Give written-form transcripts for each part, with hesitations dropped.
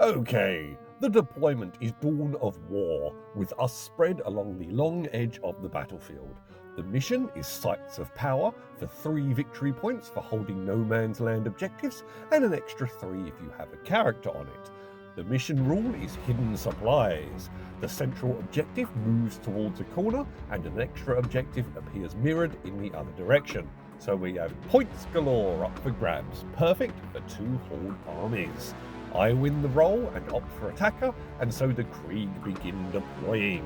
Okay, the deployment is dawn of war, with us spread along the long edge of the battlefield. The mission is Sites of Power for 3 victory points for holding no man's land objectives, and an extra 3 if you have a character on it. The mission rule is Hidden Supplies. The central objective moves towards a corner, and an extra objective appears mirrored in the other direction. So we have points galore up for grabs, perfect for 2 Horde armies. I win the roll and opt for attacker, and so the Krieg begin deploying.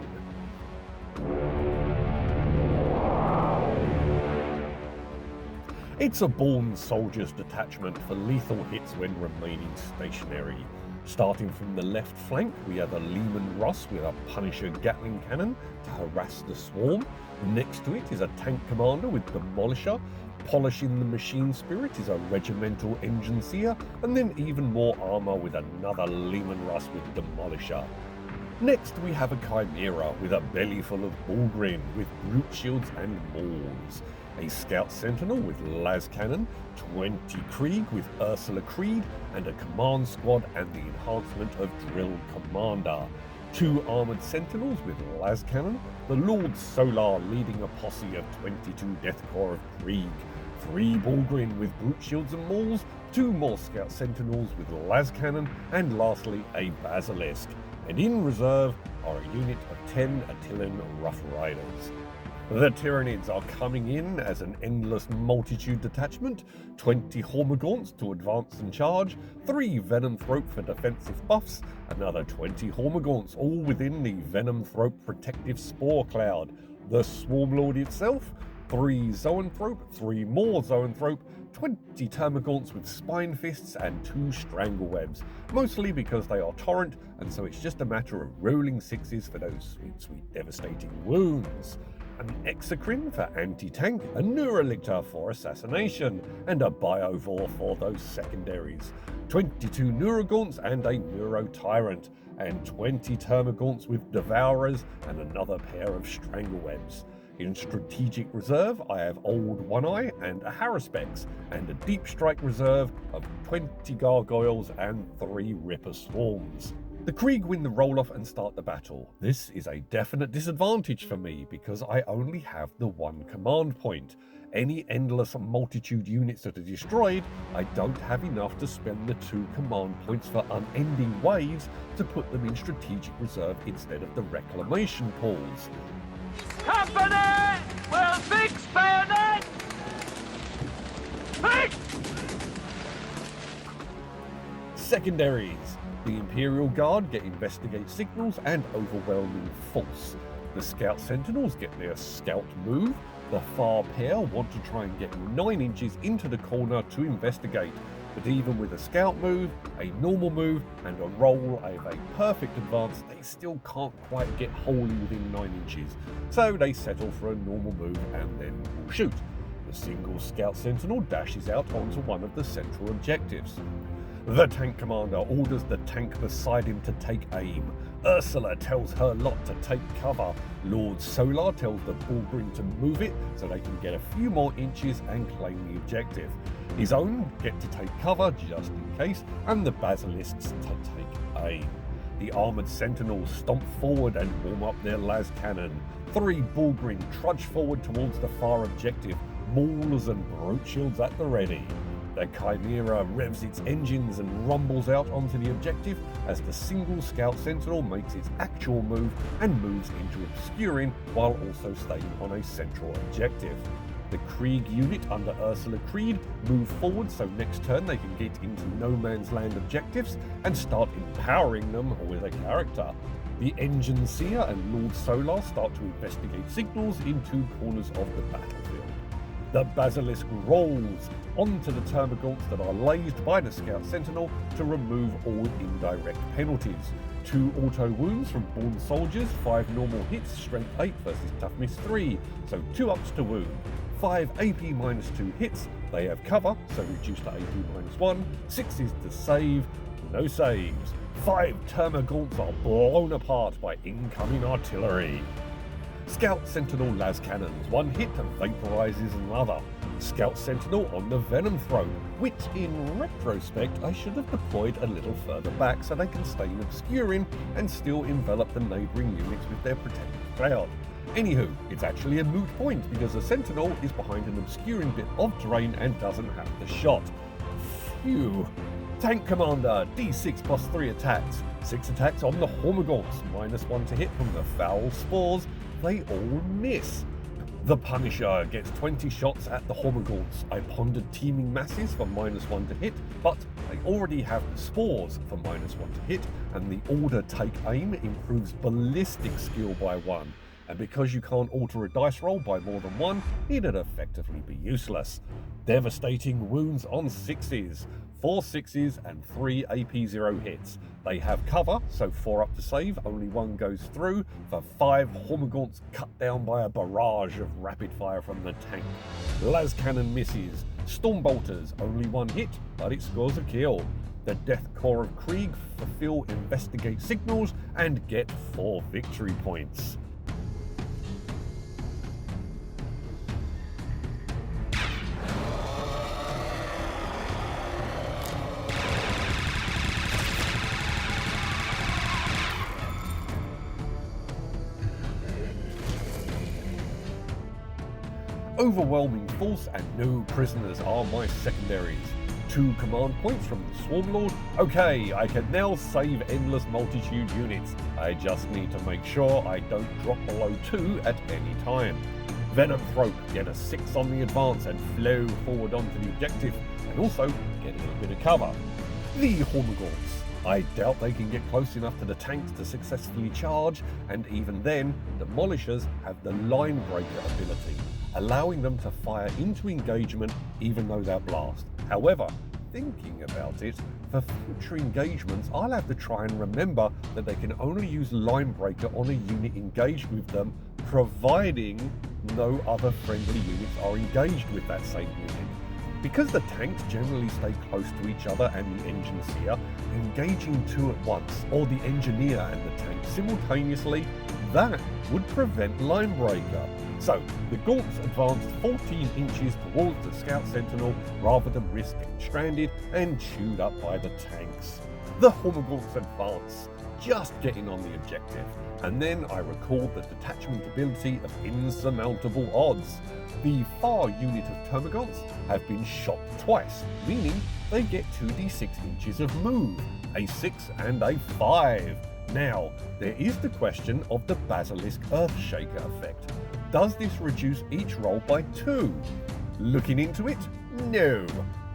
It's a Born Soldiers detachment for lethal hits when remaining stationary. Starting from the left flank, we have a Lehman Russ with a Punisher Gatling cannon to harass the swarm. Next to it is a tank commander with Demolisher. Polishing the Machine Spirit is a Regimental Engine Seer, and then even more armour with another Lehman Russ with Demolisher. Next we have a Chimera with a belly full of Bullgrin with Brute Shields and Mauls. A Scout Sentinel with Las Cannon, 20 Krieg with Ursula Creed, and a Command Squad and the enhancement of Drill Commander. 2 Armoured Sentinels with Las Cannon, the Lord Solar leading a posse of 22 Death Corps of Krieg, 3 Bullgrin with Brute Shields and Mauls, 2 more Scout Sentinels with Las Cannon, and lastly a Basilisk. And in reserve are a unit of 10 Attilan Rough Riders. The Tyranids are coming in as an endless multitude detachment, 20 Hormagaunts to advance and charge, 3 Venom Throat for defensive buffs, another 20 Hormagaunts, all within the Venom Throat protective spore cloud. The Swarmlord itself, 3 Zoanthrope, 3 more Zoanthrope, 20 Termagaunts with Spine Fists, and 2 Stranglewebs, mostly because they are torrent, and so it's just a matter of rolling 6s for those sweet, sweet devastating wounds. An Exocrine for anti-tank, a Neurolictor for assassination, and a Biovore for those secondaries. 22 Neurogaunts and a Neurotyrant, and 20 Termagaunts with Devourers and another pair of Stranglewebs. In Strategic Reserve, I have Old One-Eye and a Haruspex, and a Deep Strike Reserve of 20 Gargoyles and 3 Ripper Swarms. The Krieg win the roll-off and start the battle. This is a definite disadvantage for me because I only have the 1 command point. Any endless multitude units that are destroyed, I don't have enough to spend the 2 command points for unending waves to put them in Strategic Reserve instead of the Reclamation pools. Company! We'll fix bayonet! Fix! Secondaries. The Imperial Guard get Investigate Signals and Overwhelming Force. The Scout Sentinels get their Scout move. The Far pair want to try and get 9 inches into the corner to investigate, but even with a Scout move, a normal move, and a roll of a perfect advance, they still can't quite get wholly within 9 inches, so they settle for a normal move and then will shoot. The single Scout Sentinel dashes out onto one of the central objectives. The tank commander orders the tank beside him to take aim. Ursula tells her lot to take cover. Lord Solar tells the Bullgrin to move it so they can get a few more inches and claim the objective. His own get to take cover just in case, and the Basilisks to take aim. The armoured sentinels stomp forward and warm up their las cannon. 3 Bullgrin trudge forward towards the far objective, Mauls and Brute Shields at the ready. The Chimera revs its engines and rumbles out onto the objective as the single Scout Sentinel makes its actual move and moves into obscuring while also staying on a central objective. The Krieg unit under Ursula Creed move forward so next turn they can get into no man's land objectives and start empowering them with a character. The Engine Seer and Lord Solar start to investigate signals in 2 corners of the battlefield. The Basilisk rolls onto the Termagaunts that are lased by the Scout Sentinel to remove all indirect penalties. 2 auto wounds from Born Soldiers, 5 normal hits, strength 8 versus toughness 3, so 2 ups to wound. 5 AP -2 hits, they have cover, so reduced to AP -1, 6s to save, no saves. 5 Termagaunts are blown apart by incoming artillery. Scout Sentinel las cannons, 1 hit and vaporizes another. Scout Sentinel on the Venom Throat, which in retrospect I should have deployed a little further back so they can stay obscuring and still envelop the neighbouring units with their protective cloud. Anywho, it's actually a moot point because the Sentinel is behind an obscuring bit of terrain and doesn't have the shot. Phew. Tank Commander, D6 plus 3 attacks. 6 attacks on the Hormagaunts, -1 to hit from the foul spores. They all miss. The Punisher gets 20 shots at the Hormagaunts. I pondered teaming masses for -1 to hit, but they already have the spores for -1 to hit, and the Order Take Aim improves ballistic skill by 1. And because you can't alter a dice roll by more than 1, it'd effectively be useless. Devastating wounds on 6s. 4 6s and 3 AP0 hits. They have cover, so 4 up to save, only 1 goes through, for 5 Hormagaunts cut down by a barrage of rapid fire from the tank. Las Cannon misses. Stormbolters, only 1 hit, but it scores a kill. The Death Corps of Krieg fulfill investigate signals and get 4 victory points. Overwhelming force and no prisoners are my secondaries. 2 command points from the Swarm Lord. Okay, I can now save endless multitude units. I just need to make sure I don't drop below 2 at any time. Venom Throat, get a 6 on the advance and flow forward onto the objective, and also get a little bit of cover. The Hormagaunts. I doubt they can get close enough to the tanks to successfully charge, and even then, the Malicious have the line breaker ability, allowing them to fire into engagement even though they're blast. However, thinking about it, for future engagements I'll have to try and remember that they can only use line breaker on a unit engaged with them, providing no other friendly units are engaged with that same unit. Because the tanks generally stay close to each other and the engineer, engaging 2 at once, or the engineer and the tank simultaneously, that would prevent line breaker. So, the Gaunts advanced 14 inches towards the Scout Sentinel rather than risk getting stranded and chewed up by the tanks. The Hormagaunts advance, just getting on the objective, and then I recalled the detachment ability of insurmountable odds. The far unit of Termagants have been shot twice, meaning they get 2d6 inches of move, a 6 and a 5. Now, there is the question of the Basilisk Earthshaker effect. Does this reduce each roll by 2? Looking into it, no.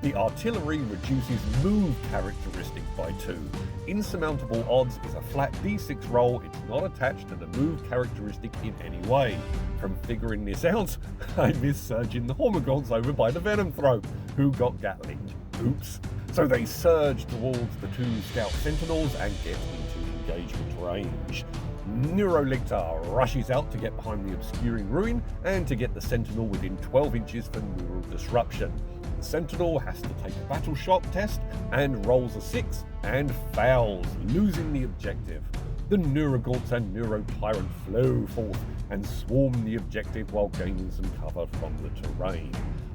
The artillery reduces move characteristic by 2. Insurmountable odds is a flat d6 roll, it's not attached to the move characteristic in any way. From figuring this out, I missed surging the Hormagaunts over by the Venom Throat, who got Gatling. Oops. So they surge towards the 2 Scout Sentinels and get into engagement range. Neurolictor rushes out to get behind the obscuring ruin and to get the Sentinel within 12 inches for neural disruption. The Sentinel has to take a battle shock test and rolls a 6 and fails, losing the objective. The Neurogaunts and Neurotyrant flow forth and swarm the objective while gaining some cover from the terrain.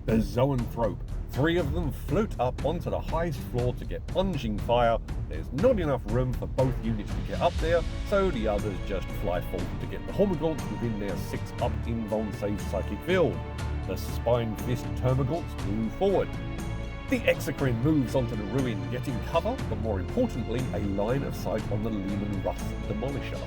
The Zoanthrope, 3 of them float up onto the highest floor to get plunging fire. There's not enough room for both units to get up there, so the others just fly forward to get the Hormagaunts within their 6 up invuln save psychic field. The Spine Fist Termagaunts move forward. The Exocrine moves onto the ruin, getting cover, but more importantly, a line of sight on the Lehman Russ Demolisher.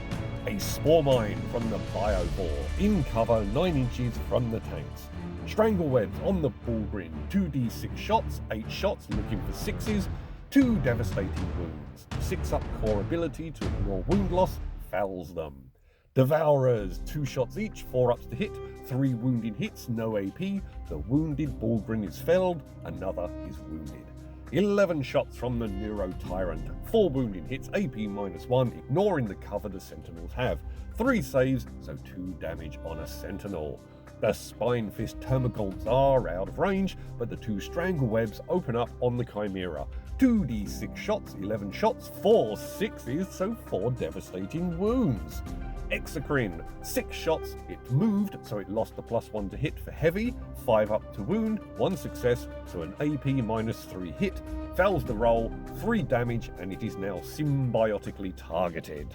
A Spore Mine from the Biovore, in cover 9 inches from the tanks. Stranglewebs on the Bullgrin, 2d6 shots, 8 shots looking for 6s, 2 devastating wounds. 6 up core ability to ignore wound loss, fells them. Devourers, 2 shots each, 4 ups to hit, 3 wounding hits, no AP. The wounded Bullgrin is felled, another is wounded. 11 shots from the Neurotyrant, 4 wounding hits, AP -1, ignoring the cover the Sentinels have. 3 saves, so 2 damage on a Sentinel. The Spine Fist Termagaunts are out of range, but the 2 Stranglewebs open up on the Chimera. 2d6 shots, 11 shots, 4 6s, so 4 devastating wounds. Exocrine, 6 shots, it moved, so it lost the +1 to hit for heavy, 5 up to wound, 1 success, so an AP -3 hit, fails the roll, 3 damage, and it is now symbiotically targeted.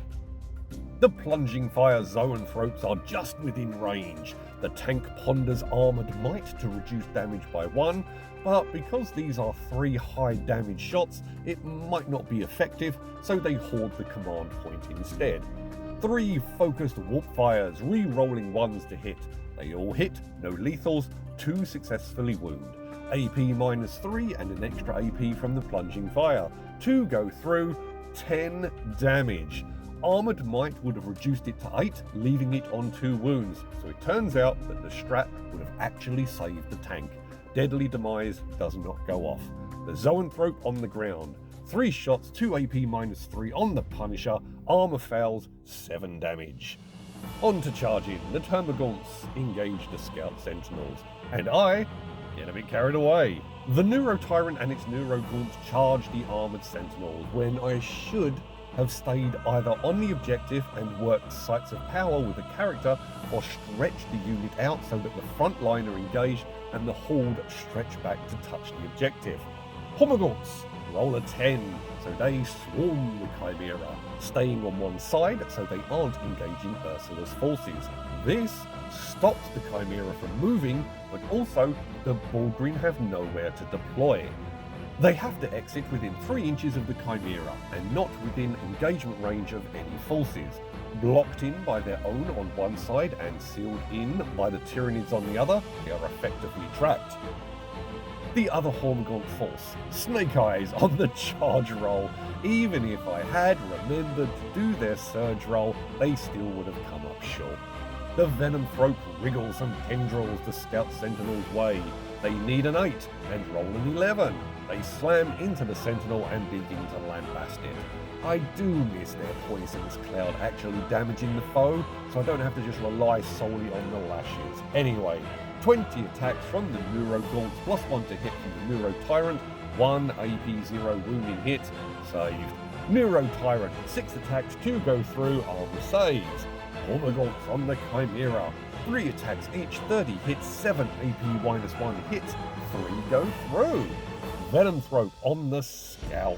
The plunging fire zoanthropes are just within range. The tank ponders armoured might to reduce damage by 1, but because these are 3 high damage shots, it might not be effective, so they hoard the command point instead. 3 focused warp fires, re-rolling 1s to hit. They all hit, no lethals, 2 successfully wound. AP -3 and an extra AP from the plunging fire. 2 go through, 10 damage. Armoured Might would have reduced it to 8, leaving it on 2 wounds, so it turns out that the strat would have actually saved the tank. Deadly Demise does not go off. The Zoanthrope on the ground. 3 shots, 2 AP -3 on the Punisher, armour fails, 7 damage. On to charge in, the Termagants engage the Scout Sentinels, and I get a bit carried away. The Neuro Tyrant and its Neuro Gaunts charge the Armoured Sentinels when I should have stayed either on the objective and worked sites of power with the character, or stretched the unit out so that the front line are engaged and the horde stretch back to touch the objective. Hormagaunts roll a 10, so they swarm the Chimera, staying on one side so they aren't engaging Ursula's forces. This stops the Chimera from moving, but also the Bullgreen have nowhere to deploy. They have to exit within 3 inches of the Chimera, and not within engagement range of any forces. Blocked in by their own on one side and sealed in by the Tyranids on the other, they are effectively trapped. The other Hormagaunt force, Snake Eyes on the charge roll. Even if I had remembered to do their surge roll, they still would have come up short. The Venomthrope wriggles some tendrils the Scout Sentinel's way. They need an 8 and roll an 11. They slam into the Sentinel and begin to lambast it. I do miss their poisonous cloud actually damaging the foe, so I don't have to just rely solely on the lashes. Anyway, 20 attacks from the Neuro Gaunts, +1 to hit from the Neuro Tyrant, 1 AP 0 wounding hit, saved. Neuro Tyrant, 6 attacks, 2 go through, armor saves. Hormagaunts on the Chimera, 3 attacks each, 30 hits, 7 AP -1 hits, 3 go through. Venomthrope on the Scout,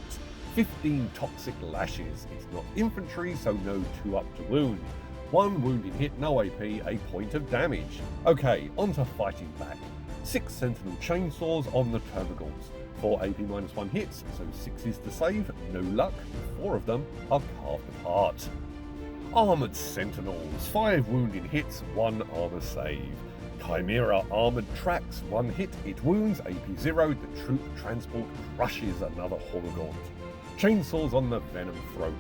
15 toxic lashes. It's not infantry, so no 2 up to wound. 1 wounding hit, no AP, a point of damage. Okay, on to fighting back. 6 Sentinel Chainsaws on the Termagants. 4 AP -1 hits, so 6 is the save, no luck, 4 of them are carved apart. Armoured Sentinels, 5 wounding hits, 1 armour save. Chimera Armoured Tracks, 1 hit, it wounds, AP 0, the troop transport crushes another Hormagaunt. Chainsaws on the Venomthrope,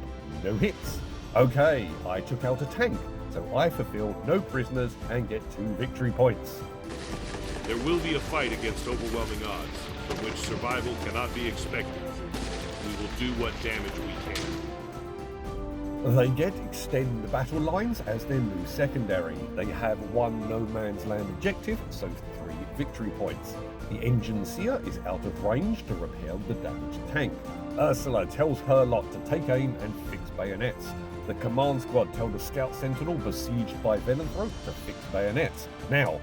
no hits. Okay, I took out a tank, so I fulfilled no prisoners and get 2 victory points. There will be a fight against overwhelming odds, from which survival cannot be expected. We will do what damage we can. They get extend battle lines as their new secondary. They have 1 no man's land objective, so 3 victory points. The Engine Seer is out of range to repair the damaged tank. Ursula tells her lot to take aim and fix bayonets. The command squad tell the Scout Sentinel besieged by Venomthrope to fix bayonets. Now,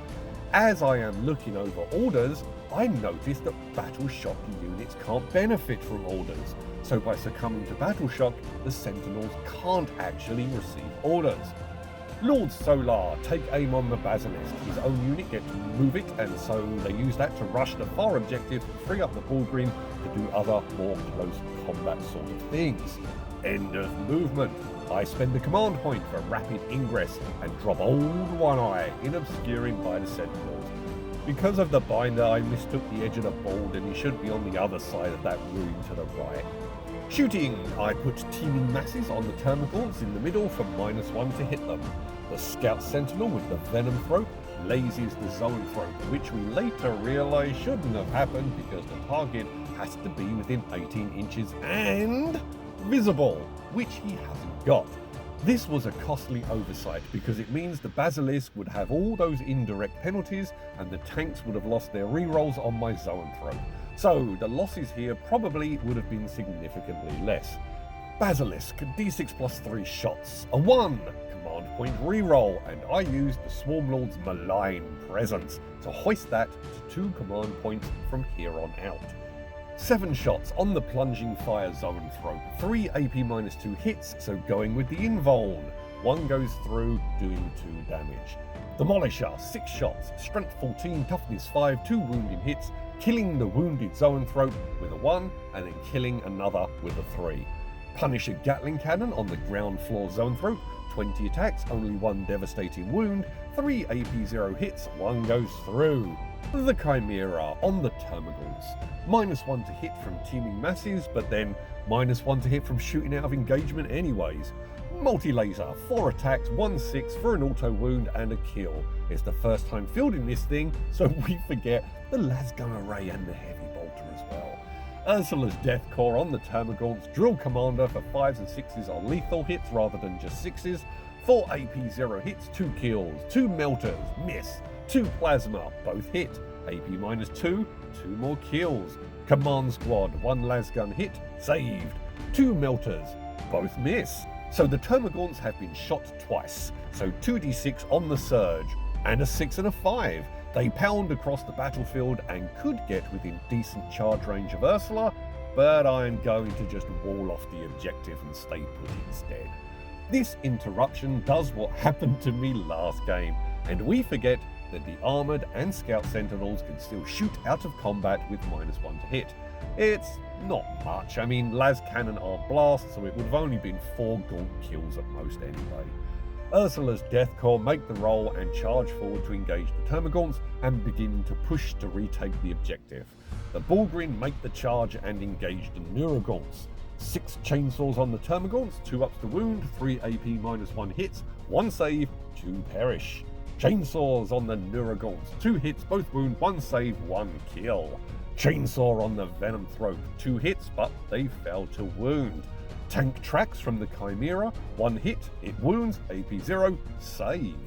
as I am looking over orders, I notice that battle shock units can't benefit from orders. So by succumbing to battle shock, the Sentinels can't actually receive orders. Lord Solar, take aim on the Basilisk. His own unit gets to move it, and so they use that to rush the far objective, free up the Bullgreen to do other, more close combat sort of things. End of movement. I spend the command point for rapid ingress and drop old One Eye in obscuring by the Sentinels. Because of the binder, I mistook the edge of the board and he should be on the other side of that room to the right. Shooting! I put teeming masses on the Termagants in the middle for -1 to hit them. The Scout Sentinel with the Venomthrope blazes the Zoanthrope, which we later realise shouldn't have happened because the target has to be within 18 inches and visible, which he hasn't got. This was a costly oversight because it means the Basilisk would have all those indirect penalties and the tanks would have lost their rerolls on my Zoanthrope. So the losses here probably would have been significantly less. Basilisk, D6 +3 shots, a 1, command point reroll, and I used the Swarmlord's Malign Presence to hoist that to 2 command points from here on out. 7 shots on the plunging fire zone throat, 3 AP-2 hits, so going with the invuln. 1 goes through, doing 2 damage. Demolisher, 6 shots, strength 14, toughness 5, 2 wounding hits, killing the wounded Zoanthrope with a 1, and then killing another with a 3. Punisher Gatling Cannon on the ground floor Zoanthrope, 20 attacks, only 1 devastating wound, 3 AP0 hits, 1 goes through. The Chimera on the Termagants, -1 to hit from teaming masses, but then -1 to hit from shooting out of engagement anyways. Multi-laser, 4 attacks, 1/6 for an auto wound and a kill. It's the first time fielding this thing, so we forget the lasgun array and the heavy bolter as well. Ursula's Death Core on the Termagants, Drill Commander for 5s and 6s on lethal hits rather than just 6s, 4 AP0 hits, 2 kills, 2 melters, miss, 2 plasma, both hit, AP-2, 2 more kills. Command Squad, 1 lasgun hit, saved, 2 melters, both miss. So the Termagants have been shot twice, so 2d6 on the surge, and a 6 and a 5. They pound across the battlefield and could get within decent charge range of Ursula, but I'm going to just wall off the objective and stay put instead. This interruption does what happened to me last game, and we forget that the armoured and scout sentinels can still shoot out of combat with -1 to hit. It's not much. I mean, las cannon aren't blasts, so it would have only been 4 gaunt kills at most anyway. Ursula's Death Core make the roll and charge forward to engage the Termagants and begin to push to retake the objective. The Bullgrin make the charge and engage the Neurogants. 6 chainsaws on the Termagants, 2 ups to wound, 3 AP-1 hits, 1 save, 2 perish. Chainsaws on the Neurogants, 2 hits, both wound, 1 save, 1 kill. Chainsaw on the Venom Throat, 2 hits, but they fail to wound. Tank tracks from the Chimera, 1 hit, it wounds, AP0, saved.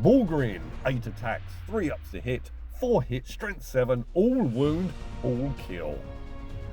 Bullgrin, 8 attacks, 3 ups to hit, 4 hits, strength 7, all wound, all kill.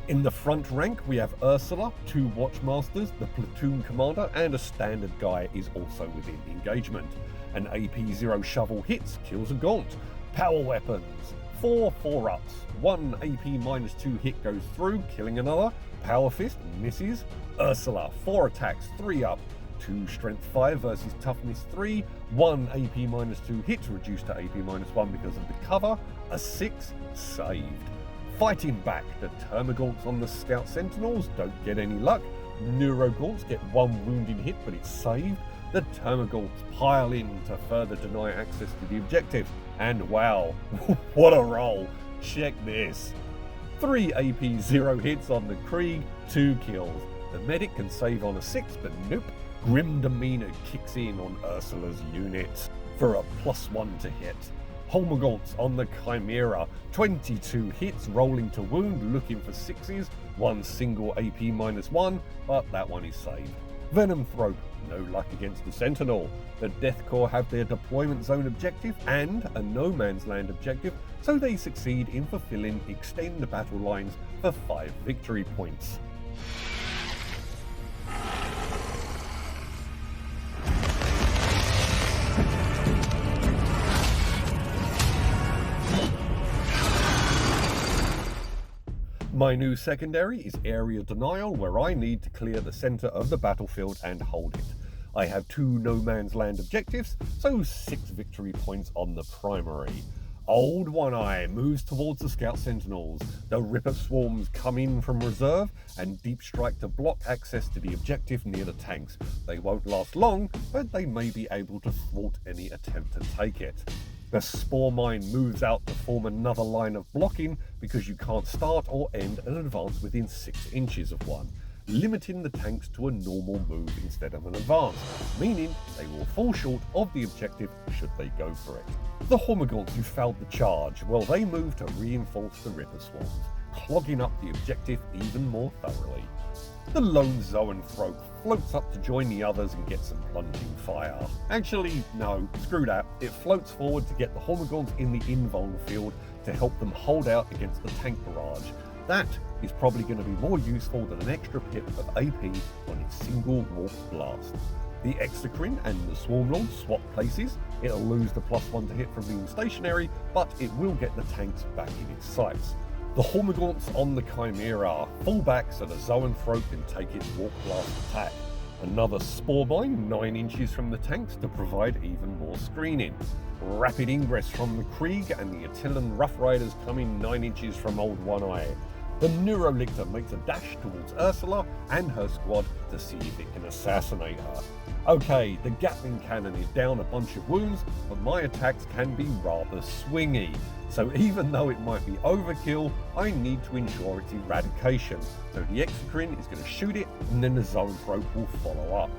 In the front rank we have Ursula, 2 Watchmasters, the platoon commander, and a standard guy is also within engagement. An AP0 shovel hits, kills a Gaunt. Power weapons, 4 4-ups, 1 AP-2 hit goes through, killing another. Power Fist misses. Ursula, 4 attacks, 3 up, 2 strength 5 versus toughness 3, 1 AP-2 hit reduced to AP-1 because of the cover, a 6 saved. Fighting back, the Termagants on the Scout Sentinels don't get any luck. Neurogaunts get 1 wounding hit, but it's saved. The Termagants pile in to further deny access to the objective. And wow, what a roll. Check this. 3 AP 0 hits on the Krieg, 2 kills. The medic can save on a 6, but nope. Grim demeanor kicks in on Ursula's unit for a +1 to hit. Holmagants on the Chimera, 22 hits, rolling to wound, looking for 6s, 1 single AP-1, but that one is saved. Venom Throat, no luck against the Sentinel. The Death Corps have their deployment zone objective and a no man's land objective, so they succeed in fulfilling extend battle lines for 5 victory points. My new secondary is Area Denial, where I need to clear the centre of the battlefield and hold it. I have 2 no man's land objectives, so 6 victory points on the primary. Old One Eye moves towards the Scout Sentinels. The Ripper Swarms come in from reserve, and Deep Strike to block access to the objective near the tanks. They won't last long, but they may be able to thwart any attempt to take it. The Spore Mine moves out to form another line of blocking because you can't start or end an advance within 6 inches of one, limiting the tanks to a normal move instead of an advance, meaning they will fall short of the objective should they go for it. The Hormigants who failed the charge, well, they move to reinforce the Ripper Swarms, clogging up the objective even more thoroughly. The lone Zoanthrope floats up to join the others and get some plunging fire. Actually, no, screw that. It floats forward to get the Hormigants in the invuln field to help them hold out against the tank barrage. That is probably going to be more useful than an extra pip of AP on its single warp blast. The Exocrine and the Swarm Lord swap places. It'll lose the +1 to hit from being stationary, but it will get the tanks back in its sights. The Hormagaunts on the Chimera fall back so the Zoanthrope can take its Warp Blast attack. Another Spore Mine 9 inches from the tanks to provide even more screening. Rapid ingress from the Krieg and the Attilan Rough Riders come in 9 inches from Old One Eye. The Neurolictor makes a dash towards Ursula and her squad to see if it can assassinate her. Okay, the Gatling cannon is down a bunch of wounds, but my attacks can be rather swingy. So even though it might be overkill, I need to ensure its eradication. So the Exocrine is going to shoot it, and then the Zoanthrope will follow up.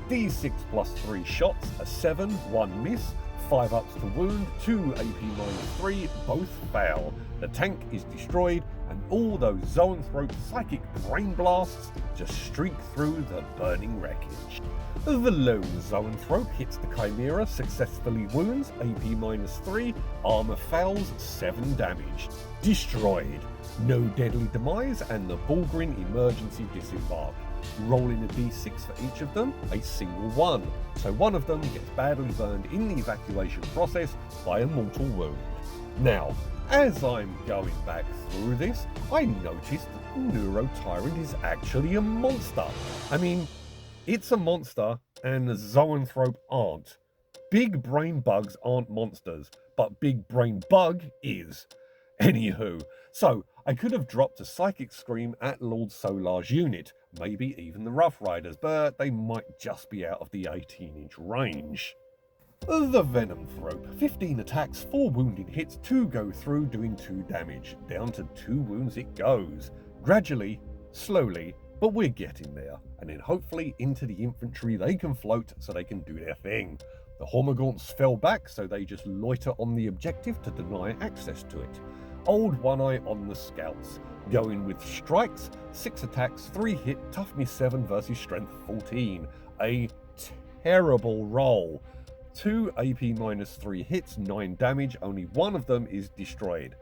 D6 plus 3 shots, a 7, 1 miss, 5 ups to wound, 2 AP-3, both fail. The tank is destroyed, and all those Zoanthrope psychic brain blasts just streak through the burning wreckage. The lone Zoanthrope hits the Chimera, successfully wounds, AP-3, armour fails, 7 damage. Destroyed. No deadly demise, and the Bulgrin emergency disembark. Rolling a d6 for each of them, a single 1, so one of them gets badly burned in the evacuation process by a mortal wound. Now, as I'm going back through this, I noticed that the Neuro Tyrant is actually a monster. I mean, it's a monster and the Zoanthrope aren't. Big brain bugs aren't monsters, but big brain bug is. Anywho, so I could have dropped a Psychic Scream at Lord Solar's unit, maybe even the Rough Riders, but they might just be out of the 18-inch range. The Venomthrope, 15 attacks, 4 wounding hits, 2 go through, doing 2 damage. Down to 2 wounds it goes. Gradually, slowly, but we're getting there. And then hopefully into the infantry they can float so they can do their thing. The Hormagaunts fell back, so they just loiter on the objective to deny access to it. Old One Eye on the scouts, going with strikes, 6 attacks, 3 hit, toughness 7 versus strength 14. A terrible roll. 2 AP-3 hits, 9 damage, only one of them is destroyed.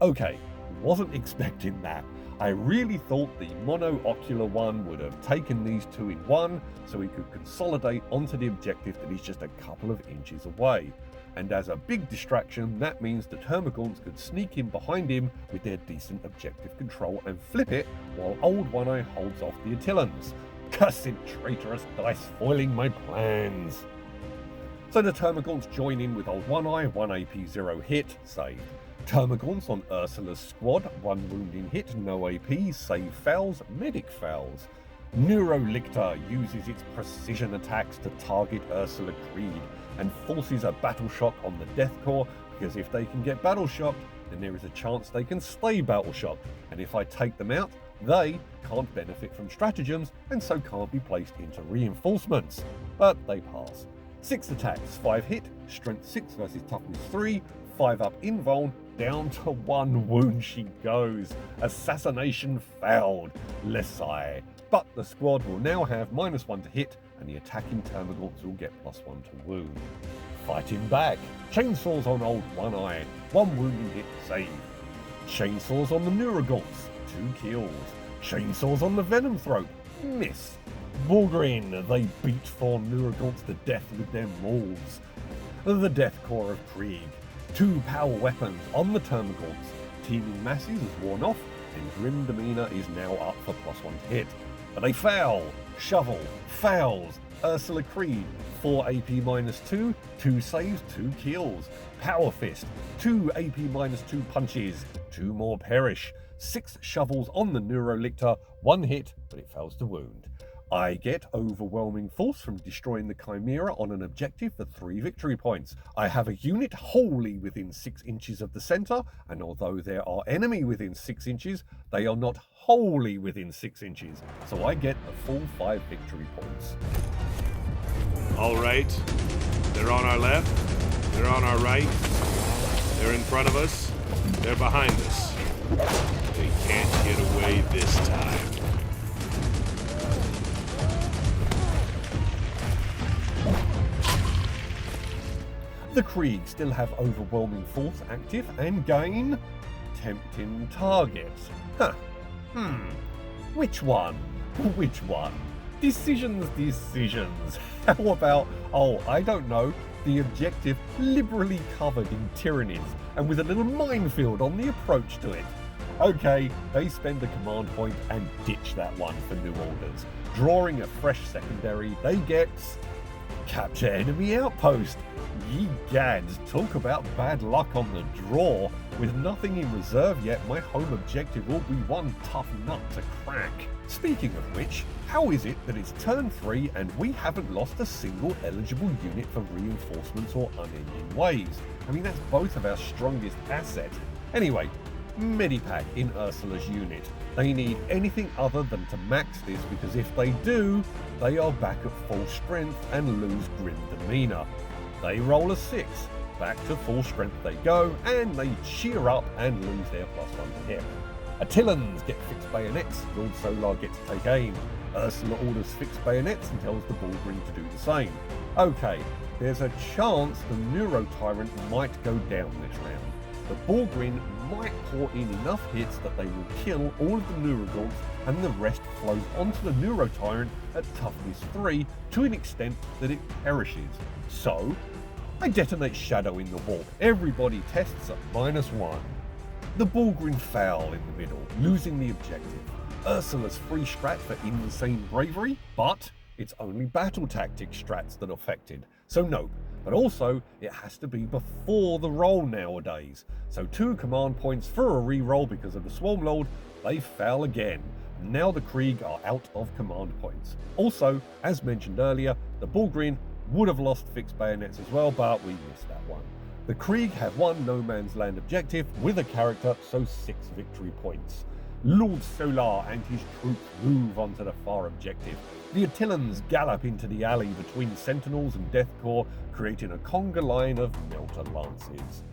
Okay, wasn't expecting that. I really thought the monoocular one would have taken these 2 in one, so he could consolidate onto the objective that is just a couple of inches away. And as a big distraction, that means the Termagants could sneak in behind him with their decent objective control and flip it, while Old One Eye holds off the Attilans. Cursed traitorous dice foiling my plans. So the Termagants join in with Old One Eye, 1 AP 0 hit, saved. Termagants on Ursula's squad, 1 wounding hit, no AP, save fails, medic fails. Neurolictor uses its precision attacks to target Ursula Creed and forces a battle shock on the Death Corps, because if they can get battle shocked, then there is a chance they can stay battle shocked, and if I take them out, they can't benefit from stratagems and so can't be placed into reinforcements. But they pass. 6 attacks, 5 hit, strength 6 versus toughness 3, 5 up invuln, down to 1 wound she goes. Assassination failed. Lesai. But the squad will now have -1 to hit, and the attacking Termagants will get +1 to wound. Fighting back. Chainsaws on Old One Eye, 1 wounding hit, save. Chainsaws on the Neurogants, 2 kills. Chainsaws on the Venomthrope, miss. Bulgrin, they beat 4 Neurogants to death with their mauls. The Death Corps of Krieg, 2 power weapons on the Termagants. Teeming masses is worn off, and Grim Demeanor is now up for +1 to hit. But they fail. Shovel fails. Ursula Creed, 4 AP-2, 2 saves, 2 kills. Power Fist, 2 AP-2 punches, 2 more perish. 6 shovels on the Neurolictor, 1 hit, but it fails to wound. I get overwhelming force from destroying the Chimera on an objective for 3 victory points. I have a unit wholly within 6 inches of the centre, and although there are enemy within 6 inches, they are not wholly within 6 inches, so I get a full 5 victory points. All right. They're on our left. They're on our right. They're in front of us. They're behind us. They can't get away this time. The Krieg still have overwhelming force active and gain tempting targets. Which one? Which one? Decisions. How about, oh, I don't know, the objective liberally covered in Tyranids and with a little minefield on the approach to it? Okay, they spend a command point and ditch that one for new orders. Drawing a fresh secondary, they get capture enemy outpost. Ye gads, talk about bad luck on the draw. With nothing in reserve yet, my home objective will be one tough nut to crack. Speaking of which, how is it that it's turn 3 and we haven't lost a single eligible unit for reinforcements or unending waves? I mean, that's both of our strongest assets. Anyway, Medipack in Ursula's unit. They need anything other than to max this, because if they do, they are back at full strength and lose grim demeanor. They roll a 6, back to full strength they go, and they cheer up and lose their +1 to hit. Attillans get fixed bayonets, Lord Solar gets to take aim. Ursula orders fixed bayonets and tells the Bullgrin to do the same. Okay, there's a chance the Neuro Tyrant might go down this round. The Bullgrin might pour in enough hits that they will kill all of the Neurogaunts, and the rest flows onto the Neuro Tyrant at toughness 3 to an extent that it perishes. So, I detonate Shadow in the wall. Everybody tests at -1. The Bullgrin foul in the middle, losing the objective. Ursula's free strat for insane bravery, but it's only battle tactic strats that are affected, so no. But also, it has to be before the roll nowadays. So 2 command points for a reroll because of the Swarm Lord. They foul again. Now the Krieg are out of command points. Also, as mentioned earlier, the Bullgrin would have lost fixed bayonets as well, but we missed that one. The Krieg have one no man's land objective with a character, so 6 victory points. Lord Solar and his troops move onto the far objective. The Attillans gallop into the alley between Sentinels and Death Corps, creating a conga line of Melter Lances.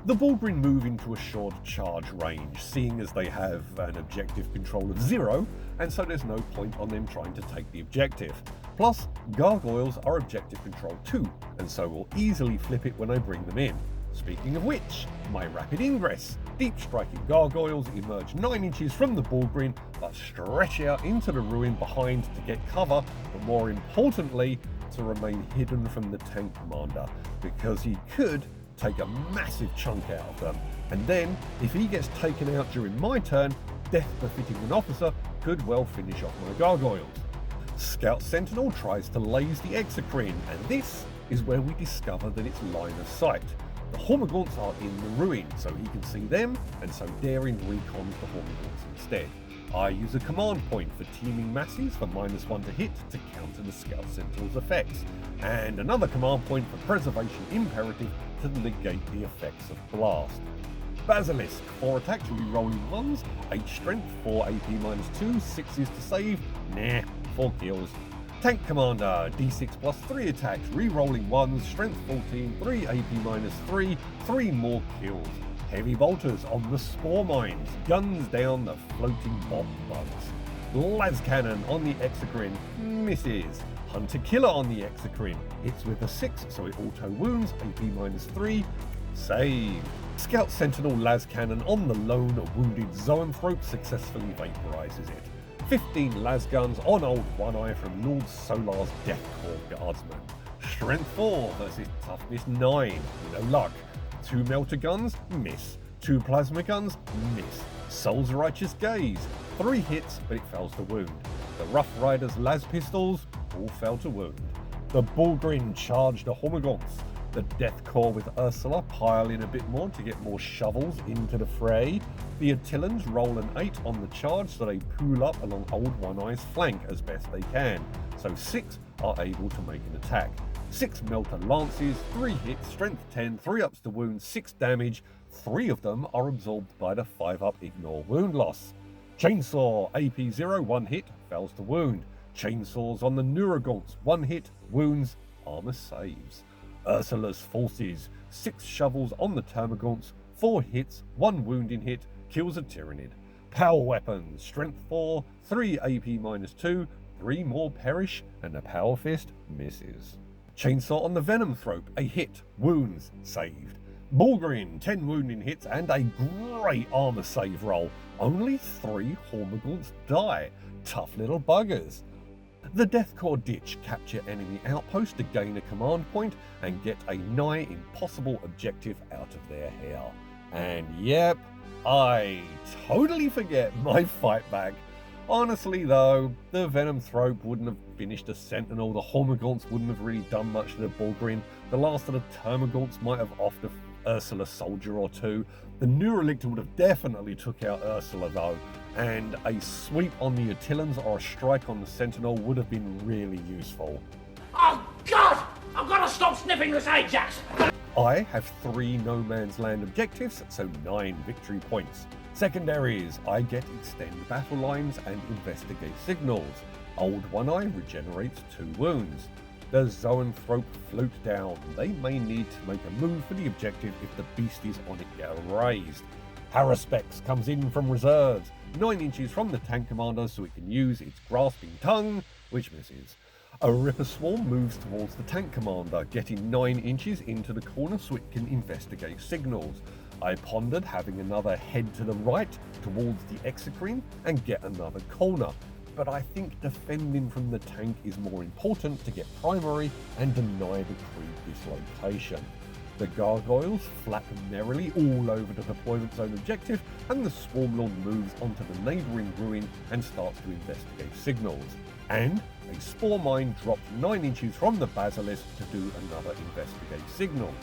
The Bullgrin move into assured charge range, seeing as they have an objective control of 0, and so there's no point on them trying to take the objective. Plus, Gargoyles are objective control 2, and so will easily flip it when I bring them in. Speaking of which, my rapid ingress. Deep striking Gargoyles emerge 9 inches from the Bullgrin, but stretch out into the ruin behind to get cover, but more importantly, to remain hidden from the tank commander, because he could take a massive chunk out of them. And then, if he gets taken out during my turn, death befitting an officer could well finish off my Gargoyles. Scout Sentinel tries to laze the Exocrine, and this is where we discover that it's line of sight. The Hormagaunts are in the ruin, so he can see them, and so Daring recons the Hormagaunts instead. I use a command point for teaming masses for -1 to hit to counter the Scout Sentinel's effects, and another command point for Preservation Imperative to negate the effects of Blast. Basilisk, 4 attacks, re-rolling 1s, 8 strength, 4 AP -2, 6s to save, 4 kills. Tank Commander, D6 plus 3 attacks, re-rolling 1s, strength 14, 3 AP -3, 3 more kills. Heavy bolters on the spore mines, guns down the floating bomb bugs. Las Cannon on the Exocrine, misses. Hunter Killer on the Exocrine, hits with a 6, so it auto wounds, AP -3, save. Scout Sentinel Las Cannon on the lone wounded Zoanthrope successfully vaporizes it. 15 las guns on old One Eye from Lord Solar's Death Corps Guardsmen. Strength 4 versus toughness 9, no luck. 2 melter guns, miss. 2 plasma guns, miss. Soul's Righteous Gaze, 3 hits, but it fails to wound. The Rough Riders las pistols all fail to wound. The Bullgrin charge the Hormagaunts. The Death Corps with Ursula pile in a bit more to get more shovels into the fray. The Attillans roll an 8 on the charge, so they pool up along Old One Eye's flank as best they can. So 6 are able to make an attack. 6 Melter Lances, 3 hits, strength 10, 3 ups to wound, 6 damage. 3 of them are absorbed by the 5-up ignore wound loss. Chainsaw, AP 0, 1 hit, fails to wound. Chainsaws on the Neurogaunts, 1 hit, wounds, armor saves. Ursula's forces, 6 shovels on the Termagaunts, 4 hits, 1 wounding hit, kills a Tyranid. Power weapons, strength 4, 3 AP -2, 3 more perish, and the Power Fist misses. Chainsaw on the Venomthrope, a hit, wounds, saved. Bullgrin, 10 wounding hits and a great armor save roll. Only 3 Hormagaunts die. Tough little buggers. The Death Corps ditch capture enemy outpost to gain a command point and get a nigh impossible objective out of their hair. And yep, I totally forget my fight back. Honestly though, the Venom Thrope wouldn't have finished a Sentinel, the Hormagaunts wouldn't have really done much to the Bullgrin, the last of the Termagaunts might have offed a Ursula soldier or two, the Neurolictor would have definitely took out Ursula though, and a sweep on the Utillans or a strike on the Sentinel would have been really useful. Oh God! I've got to stop sniffing this Ajax! I have 3 No Man's Land objectives, so 9 victory points. Secondaries, I get extend battle lines and investigate signals. Old One-Eye regenerates 2 wounds. The Zoanthrope float down. They may need to make a move for the objective if the beasties on it get raised. Haruspex comes in from reserves, 9 inches from the tank commander so it can use its grasping tongue, which misses. A Ripper Swarm moves towards the tank commander, getting 9 inches into the corner so it can investigate signals. I pondered having another head to the right towards the Exocrine and get another corner, but I think defending from the tank is more important to get primary and deny the crew dislocation. The Gargoyles flap merrily all over the deployment zone objective, and the Swarmlord moves onto the neighbouring ruin and starts to investigate signals. And a Spore Mine dropped 9 inches from the Basilisk to do another investigate signals.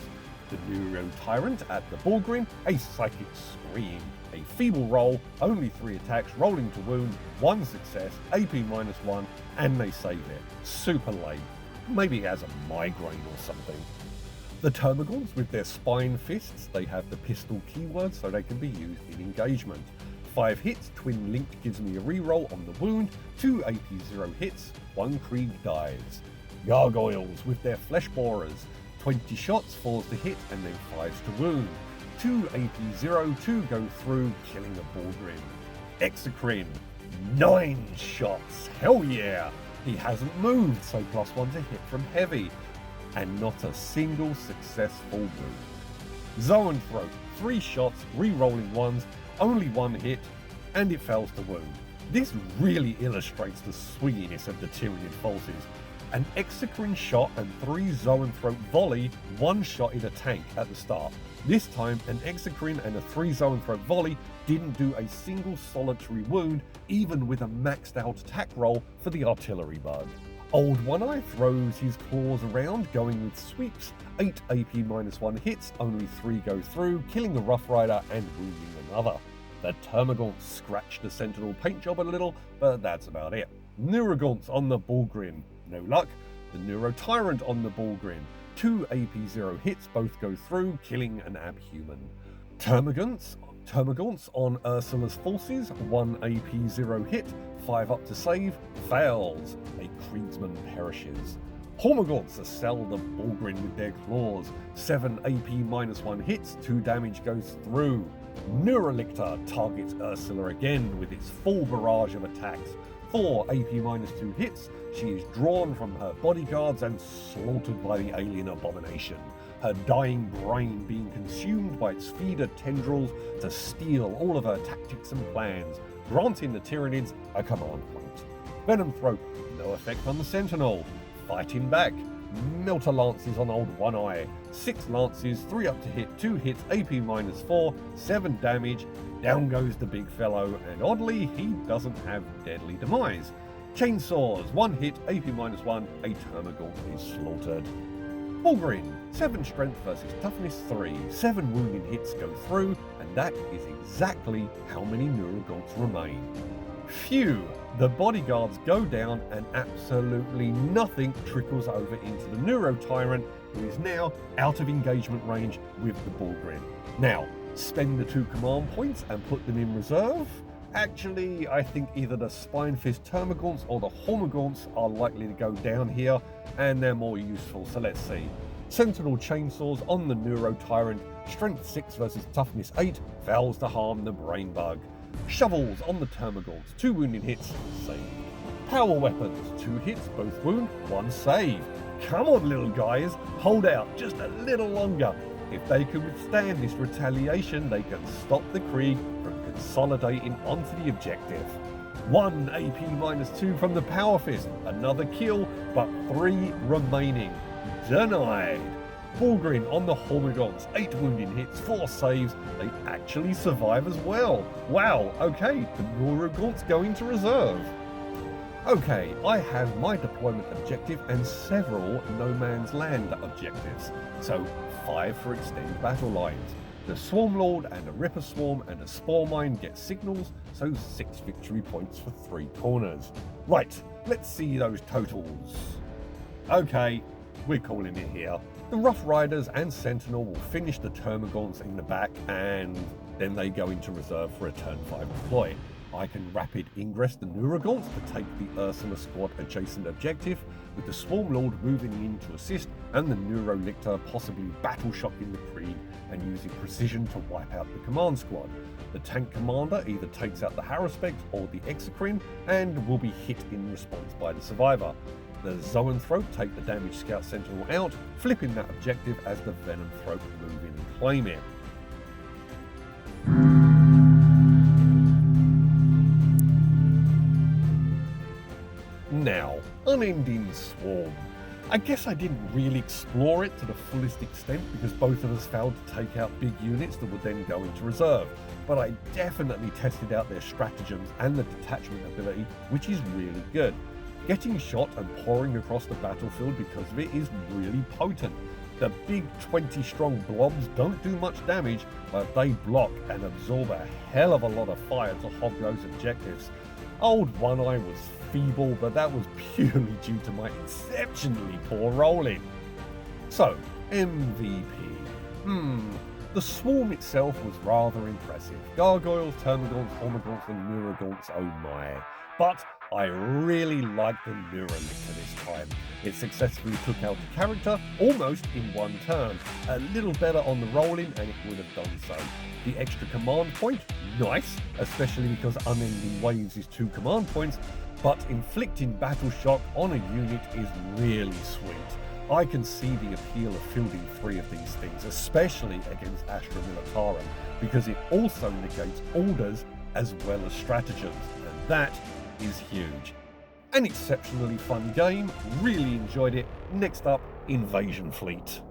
The Neuro Tyrant at the Bullgrin, a Psychic Scream. A feeble roll, only 3 attacks, rolling to wound, 1 success, AP -1, and they save it. Super lame. Maybe it has a migraine or something. The Termagants with their spine fists, they have the pistol keyword so they can be used in engagement. 5 hits, Twin Linked gives me a reroll on the wound, 2 AP0 hits, 1 Krieg dies. Gargoyles with their flesh borers, 20 shots, 4s to hit and then 5s to wound. 2 AP0, 2 go through, killing the Bullgrin. Exocrine, 9 shots, hell yeah! He hasn't moved, so +1 to hit from heavy. And not a single successful wound. Zoanthrope, 3 shots, re-rolling 1s, only 1 hit, and it fails to wound. This really illustrates the swinginess of the Tyranid forces. An Exocrine shot and 3 Zoanthrope volley one-shotted a tank at the start. This time, an Exocrine and a 3 Zoanthrope volley didn't do a single solitary wound, even with a maxed out attack roll for the artillery bug. Old One-Eye throws his claws around, going with sweeps. 8 AP -1 hits, only 3 go through, killing a Rough Rider and wounding another. The Termagants scratch the Sentinel paint job a little, but that's about it. Neurogaunts on the Bullgrin. No luck. The Neuro Tyrant on the Bullgrin. 2 AP0 hits, both go through, killing an Abhuman. Termagants on Ursula's forces. 1 AP0 hit, 5 up to save, fails. A Kriegsman perishes. Hormagaunts assail the Bullgrin with their claws. 7 AP -1 hits, 2 damage goes through. Neurolictor targets Ursula again with its full barrage of attacks. 4 AP -2 hits, she is drawn from her bodyguards and slaughtered by the alien abomination, her dying brain being consumed by its feeder tendrils to steal all of her tactics and plans, granting the Tyranids a command point. Venom Throat, no effect on the Sentinel. Fighting back. Melter Lances on Old One-Eye. 6 Lances, 3 up to hit, 2 hits, AP -4, 7 damage. Down goes the big fellow, and oddly, he doesn't have deadly demise. Chainsaws, 1 hit, AP -1, a Termagant is slaughtered. Bullgrin, 7 strength versus toughness 3, 7 wounding hits go through, and that is exactly how many Neurogaunts remain. Phew, the bodyguards go down and absolutely nothing trickles over into the Neuro Tyrant, who is now out of engagement range with the Bullgrin. Now, spend the 2 command points and put them in reserve? Actually, I think either the Spinefist Termagants or the Hormagaunts are likely to go down here, and they're more useful, so let's see. Sentinel Chainsaws on the Neuro Tyrant, strength 6 versus toughness 8, fails to harm the brain bug. Shovels on the Termagants, 2 wounding hits, save. Power Weapons, 2 hits, both wound, 1 save. Come on little guys, hold out just a little longer. If they can withstand this retaliation, they can stop the Krieg from consolidating onto the objective. 1 AP -2 from the Power Fist, another kill, but 3 remaining. Denied. Fulgrin on the Hormigons, 8 wounding hits, 4 saves, they actually survive as well. Wow, okay, the Neurogaunt's going to reserve. Okay, I have my deployment objective and several No Man's Land objectives, so 5 for extend battle lines. The Swarm Lord and a Ripper Swarm and a Spore Mine get signals, so 6 victory points for 3 corners. Right, let's see those totals. Okay, we're calling it here. The Rough Riders and Sentinel will finish the Termagants in the back, and then they go into reserve for a turn 5 deploy. I can rapid ingress the Neurogaunt to take the Ursula squad adjacent objective, with the Swarm Lord moving in to assist and the Neurolictor possibly battle shocking the Krieg and using precision to wipe out the command squad. The tank commander either takes out the Haruspex or the Exocrine and will be hit in response by the survivor. The Zoanthrope take the damaged Scout Sentinel out, flipping that objective as the Venomthrope move in and claim it. Now, Unending Swarm. I guess I didn't really explore it to the fullest extent because both of us failed to take out big units that would then go into reserve, but I definitely tested out their stratagems and the detachment ability, which is really good. Getting shot and pouring across the battlefield because of it is really potent. The big 20-strong blobs don't do much damage, but they block and absorb a hell of a lot of fire to hog those objectives. Old One Eye was feeble, but that was purely due to my exceptionally poor rolling. So, MVP. The Swarm itself was rather impressive. Gargoyles, Termagants, Hormigants and Neurogaunts, oh my. But I really liked the Neurolictor this time. It successfully took out the character almost in one turn. A little better on the rolling and it would have done so. The extra command point, nice, especially because Unending Waves is 2 command points, but inflicting battle shock on a unit is really sweet. I can see the appeal of fielding 3 of these things, especially against Astra Militarum, because it also negates orders as well as stratagems, and that is huge. An exceptionally fun game, really enjoyed it. Next up, Invasion Fleet.